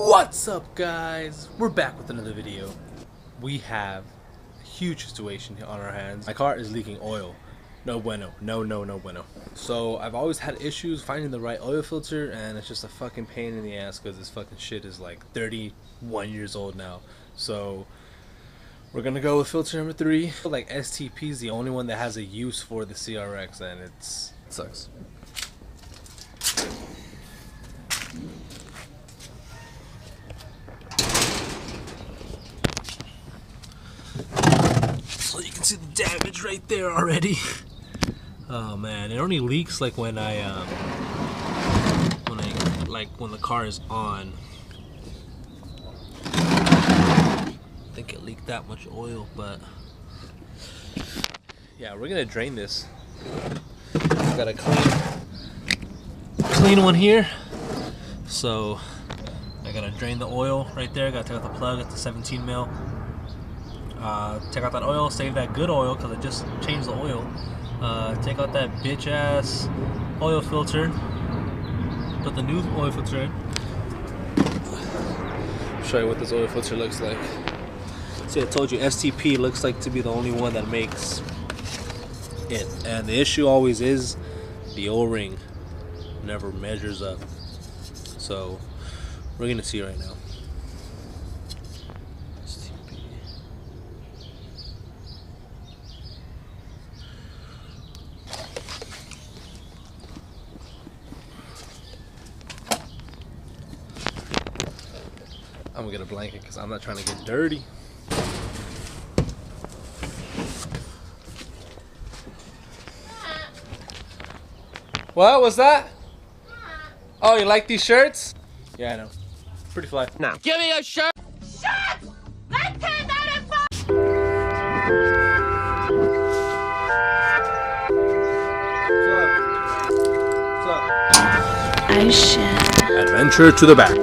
What's up, guys? We're back with another video. We have a huge situation on our hands. My car is leaking oil. No bueno. No bueno. So I've always had issues finding the right oil filter, and it's just a fucking pain in the ass because this fucking shit is like 31 years old now. So we're gonna go with filter number 3. Like STP is the only one that has a use for the CRX, and it sucks. So you can see the damage right there already. Oh man, it only leaks like when when the car is on. I think it leaked that much oil, but yeah, we're gonna drain this. Got a clean one here. So I gotta drain the oil right there. Gotta take out the plug. It's a 17 mil. Take out that oil, save that good oil because I just changed the oil. Take out that bitch ass oil filter, put the new oil filter in. Show you what this oil filter looks like. See, I told you STP looks like to be the only one that makes it, and the issue always is the O-ring never measures up. So we're gonna see right now. I'm gonna get a blanket because I'm not trying to get dirty. What was that? Oh, you like these shirts? Yeah, I know. Pretty fly. Now, give me a shirt. Shut! Let's turn that in. What's up? Adventure to the back.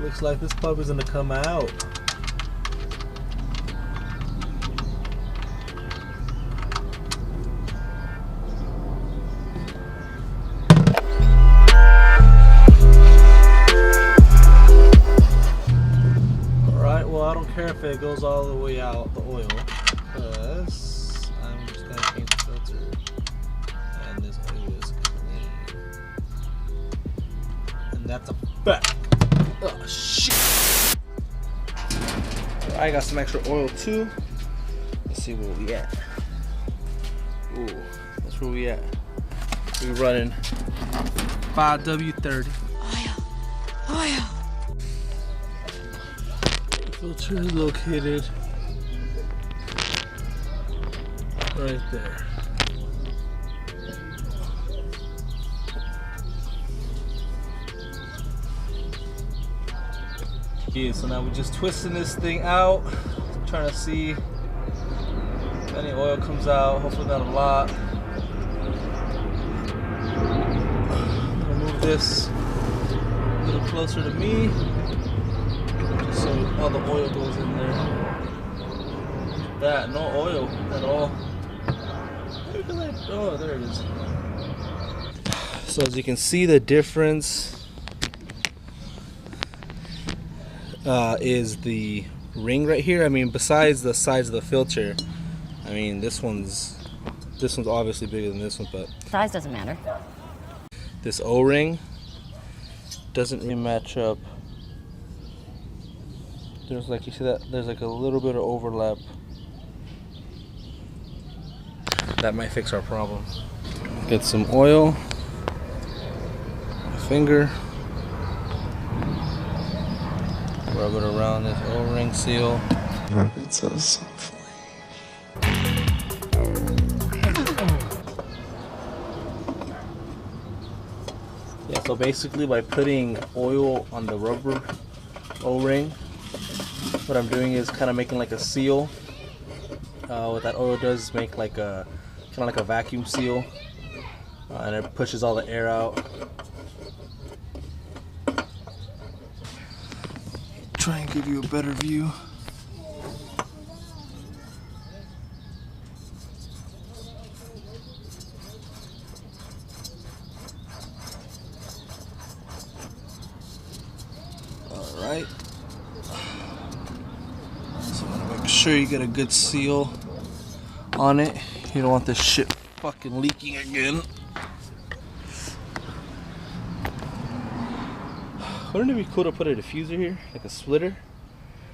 Looks like this puppy's gonna come out. Alright, well, I don't care if it goes all the way out, the oil, because I'm just gonna change the filter. And this oil is clean. And that's a fact. Oh shit! I got some extra oil too. Let's see where we at. Ooh, that's where we at. We running 5W30. Oil. The filter is located right there. Okay, so now we're just twisting this thing out, trying to see if any oil comes out. Hopefully not a lot. I'm gonna move this a little closer to me, just so all the oil goes in there. That, no oil at all. Oh, there it is. So as you can see, the difference is the ring right here. I mean, besides the size of the filter, I mean, this one's This one's obviously bigger than this one, but Size doesn't matter. this O-ring doesn't really match up. There's like, you see that? There's like a little bit of overlap. That might fix our problem. Get some oil. My finger. Rub it around this O-ring seal. It's so soft. Yeah, so basically by putting oil on the rubber O-ring, what I'm doing is kind of making like a seal. What that oil does is make like a kind of like a vacuum seal, and it pushes all the air out. Try and give you a better view. Alright. So I'm gonna make sure you get a good seal on it. You don't want this shit fucking leaking again. Wouldn't it be cool to put a diffuser here? Like a splitter?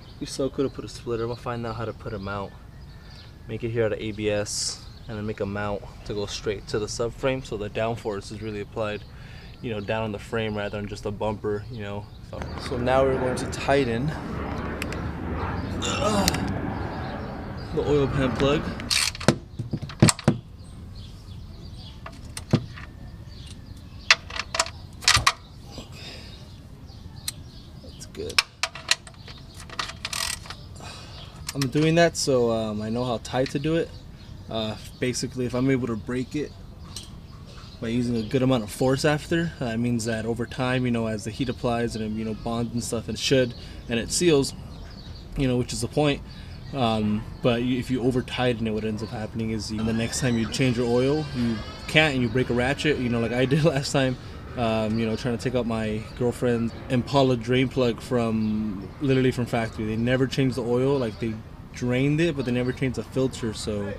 It'd be so cool to put a splitter. I'm gonna find out how to put a mount. Make it here out of ABS and then make a mount to go straight to the subframe so the downforce is really applied, you know, down on the frame rather than just a bumper, you know. So now we're going to tighten the oil pan plug. That's good. I'm doing that so I know how tight to do it. Basically, if I'm able to break it by using a good amount of force after, that means that over time, you know, as the heat applies and it, you know, bonds and stuff, and it seals, you know, which is the point. But if you over tighten it, what ends up happening is the next time you change your oil, you can't, and you break a ratchet, you know, like I did last time. You know, trying to take out my girlfriend's Impala drain plug from literally from factory. They never changed the oil, like they drained it, but they never changed the filter. So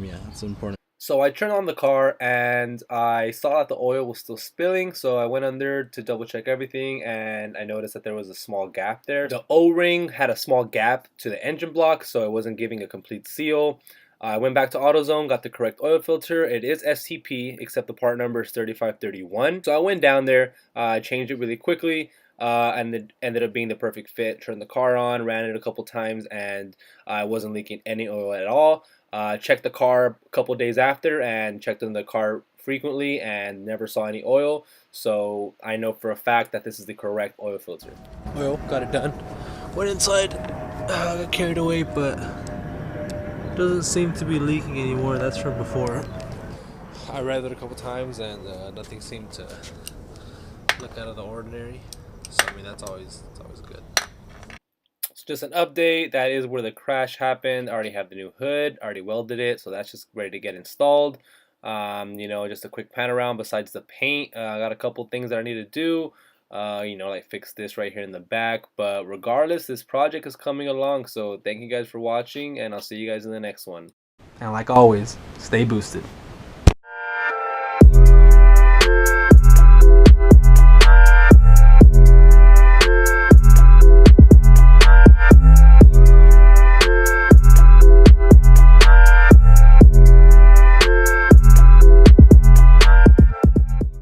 yeah, that's important. So I turned on the car and I saw that the oil was still spilling, so I went under to double check everything, and I noticed that there was a small gap there. The O-ring had a small gap to the engine block, so it wasn't giving a complete seal. I went back to AutoZone, got the correct oil filter. It is STP, except the part number is 3531. So I went down there, I changed it really quickly, and it ended up being the perfect fit. Turned the car on, ran it a couple times, and I wasn't leaking any oil at all. Checked the car a couple days after and checked in the car frequently and never saw any oil. So I know for a fact that this is the correct oil filter. Well, got it done. Went inside, got carried away, but doesn't seem to be leaking anymore. That's from before. I read it a couple times and nothing seemed to look out of the ordinary. So I mean, that's always good. It's just an update. That is where the crash happened. I already have the new hood, already welded it, so that's just ready to get installed. You know, just a quick pan around. Besides the paint, I got a couple things that I need to do. You know, like fix this right here in the back. But regardless, this project is coming along. So thank you guys for watching, and I'll see you guys in the next one. And like always, stay boosted.